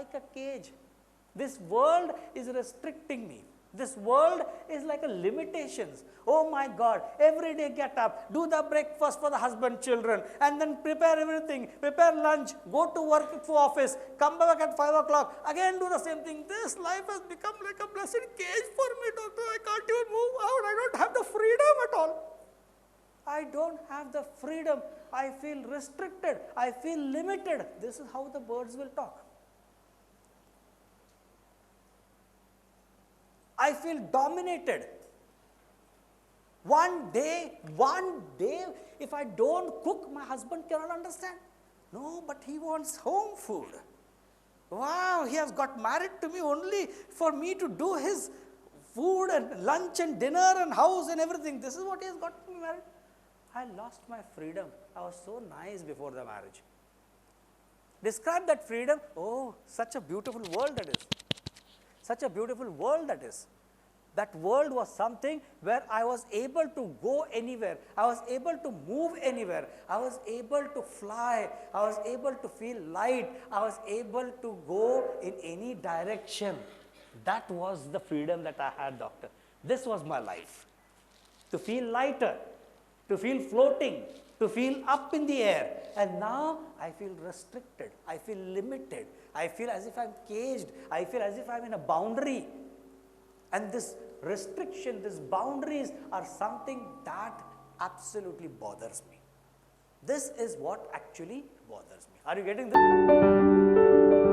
like a cage. This world is restricting me. This world is like a limitations. Oh my God, every day get up, do the breakfast for the husband, children, and then prepare everything, prepare lunch, go to work for office, come back at 5 o'clock, again do the same thing. This life has become like a blessed cage for me, doctor. I can't even move out. I don't have the freedom at all. I don't have the freedom. I feel restricted. I feel limited. This is how the birds will talk. I feel dominated. One day, if I don't cook, my husband cannot understand. No, but he wants home food. Wow, he has got married to me only for me to do his food and lunch and dinner and house and everything. This is what he has got me married. I lost my freedom. I was so nice before the marriage. Describe that freedom. Oh, such a beautiful world that is. Such a beautiful world that is. That world was something where I was able to go anywhere. I was able to move anywhere. I was able to fly. I was able to feel light. I was able to go in any direction. That was the freedom that I had, doctor. This was my life. To feel lighter, to feel floating, to feel up in the air. And now I feel restricted. I feel limited. I feel as if I'm caged. I feel as if I'm in a boundary. And this restriction, these boundaries are something that absolutely bothers me. This is what actually bothers me. Are you getting this?